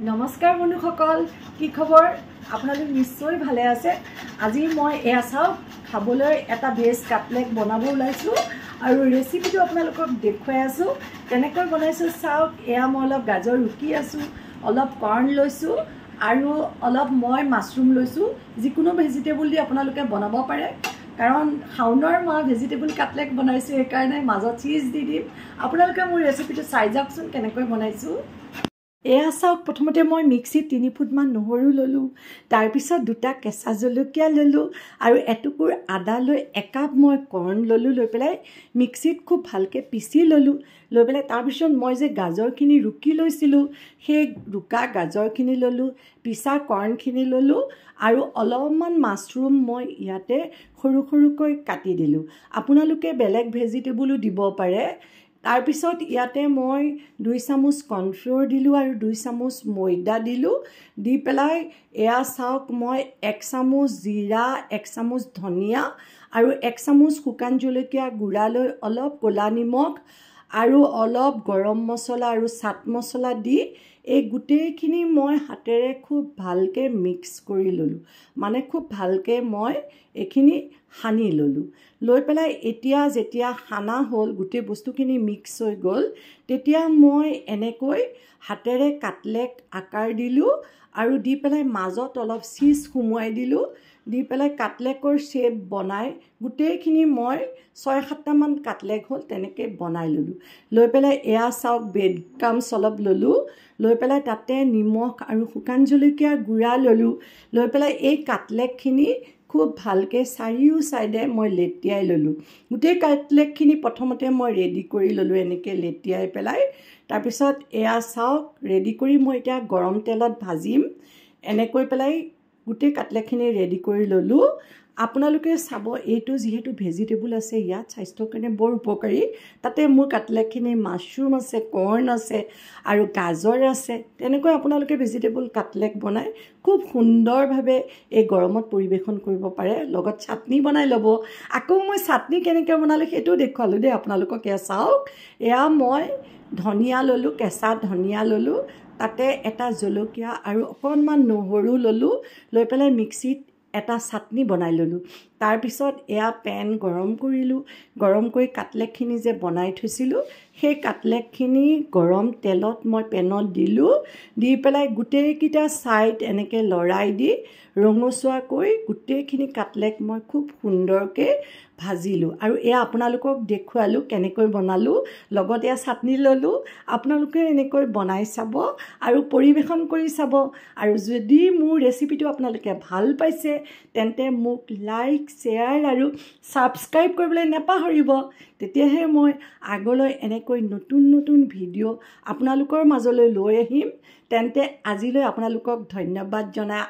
নমস্কাৰ বন্ধুসকল, কি খবৰ? আপোনালোক নিশ্চয় ভালে আছে। আজি মই এয়া চাওক খাবলৈ এটা ভেজ কাটলেট বনাব ওলাইছো আৰু ৰেচিপিটো আপোনালোকক দেখুৱাই আছো। কেনেকৈ বনাইছো চাওক। এয়া মই অলপ গাজৰ ৰুকি আছো, অলপ কৰ্ণ লৈছো আৰু অলপ মই মাছৰুম লৈছো। যিকোনো ভেজিটেবল দি আপোনালোকে বনাব পাৰে, কাৰণ শাওনৰ মাহ ভেজিটেবল কাটলেট বনাইছো, সেইকাৰণে মাজত চিজ দি দিম। আপোনালোকে মোৰ ৰেচিপিটো চাই যাওকচোন কেনেকৈ বনাইছো। এয়া চাওক, প্ৰথমতে মই মিক্সিত 3 ফুটমান নহৰু ল'লোঁ, তাৰপিছত 2টা কেঁচা জলকীয়া ল'লোঁ আৰু এটুকুৰ আদা লৈ 1 কাপ মই কৰ্ণ ল'লোঁ। লৈ পেলাই মিক্সিত খুব ভালকৈ পিচি ল'লোঁ। লৈ পেলাই তাৰপিছত মই যে গাজৰখিনি ৰুকি লৈছিলোঁ, সেই ৰুকা গাজৰখিনি ল'লোঁ, পিচা কৰ্ণখিনি ল'লোঁ আৰু অলপমান মাছৰুম মই ইয়াতে সৰু সৰুকৈ কাটি দিলোঁ। আপোনালোকে বেলেগ ভেজিটেবলো দিব পাৰে। তাৰপিছত ইয়াতে মই 2 চামুচ কৰ্ণফ্ল'ৰ দিলোঁ আৰু 2 চামুচ ময়দা দিলোঁ। দি পেলাই এয়া চাওক, মই 1 চামুচ জিৰা, 1 চামুচ ধনিয়া আৰু 1 চামুচ শুকান জলকীয়া গুড়া লৈ অলপ ক'লা নিমখ আৰু অলপ গৰম মছলা আৰু চাট মছলা দি এই গোটেইখিনি মই হাতেৰে খুব ভালকৈ মিক্স কৰি ল'লোঁ। মানে খুব ভালকৈ মই এইখিনি সানি ল'লোঁ। লৈ পেলাই এতিয়া যেতিয়া সানা হ'ল, গোটেই বস্তুখিনি মিক্স হৈ গ'ল, তেতিয়া মই এনেকৈ হাতেৰে কাটলেট আকাৰ দিলোঁ আৰু দি পেলাই মাজত অলপ চিজ সুমুৱাই দিলোঁ। দি পেলাই কাটলেটৰ শ্বেপ বনাই গোটেইখিনি মই 6-7টামান কাটলেট হ'ল তেনেকৈ বনাই ল'লোঁ। লৈ পেলাই এয়া চাওক, ব্ৰেড ক্ৰাম্বছ অলপ ল'লোঁ। লৈ পেলাই তাতে নিমখ আৰু শুকান জলকীয়া গুড়া ল'লোঁ। লৈ পেলাই এই কাটলেটখিনি খুব ভালকৈ চাৰিও ছাইডে মই লেটিয়াই ল'লোঁ। গোটেই কাটলেটখিনি প্ৰথমতে মই ৰেডি কৰি ল'লোঁ, এনেকৈ লেটিয়াই পেলাই। তাৰপিছত এয়া চাওক, ৰেডি কৰি মই এতিয়া গৰম তেলত ভাজিম। এনেকৈ পেলাই গোটেই কাটলেটখিনি ৰেডি কৰি ল'লোঁ। আপোনালোকে চাব, এইটো যিহেতু ভেজিটেবল আছে, ইয়াত স্বাস্থ্যৰ কাৰণে বৰ উপকাৰী। তাতে মোৰ কাটলেটখিনি মাছৰুম আছে, কৰ্ণ আছে আৰু গাজৰ আছে। তেনেকৈ আপোনালোকে ভেজিটেবল কাটলেট বনাই খুব সুন্দৰভাৱে এই গৰমত পৰিৱেশন কৰিব পাৰে। লগত চাটনি বনাই ল'ব। আকৌ মই চাটনি কেনেকৈ বনালোঁ সেইটোও দেখুৱালোঁ দেই আপোনালোকক। এয়া চাওক, এয়া মই ধনিয়া ল'লোঁ, কেঁচা ধনিয়া ল'লোঁ, তাতে এটা জলকীয়া আৰু অকণমান নহৰু ল'লোঁ। লৈ পেলাই মিক্সিত এটা চাটনি বনাই ল'লোঁ। তাৰপিছত এয়া পেন গৰম কৰিলোঁ। গৰম কৰি কাটলেটখিনি যে বনাই থৈছিলোঁ, সেই কাটলেটখিনি গৰম তেলত মই পেনত দিলোঁ। দি পেলাই গোটেইকেইটা ছাইড এনেকৈ লৰাই দি ৰঙচুৱাকৈ গোটেইখিনি কাটলেট মই খুব সুন্দৰকৈ ভাজিলোঁ আৰু এয়া আপোনালোকক দেখুৱালোঁ কেনেকৈ বনালোঁ। লগত এয়া চাটনি ল'লোঁ। আপোনালোকে এনেকৈ বনাই চাব আৰু পৰিৱেশন কৰি চাব। আৰু যদি মোৰ ৰেচিপিটো আপোনালোকে ভাল পাইছে, তেন্তে মোক লাইক, শ্বেয়াৰ আৰু ছাবস্ক্ৰাইব কৰিবলৈ নাপাহৰিব। তেতিয়াহে মই আগলৈ এনেকৈ নতুন নতুন ভিডিঅ' আপোনালোকৰ মাজলৈ লৈ আহিম। তেন্তে আজিলৈ আপোনালোকক ধন্যবাদ জনাই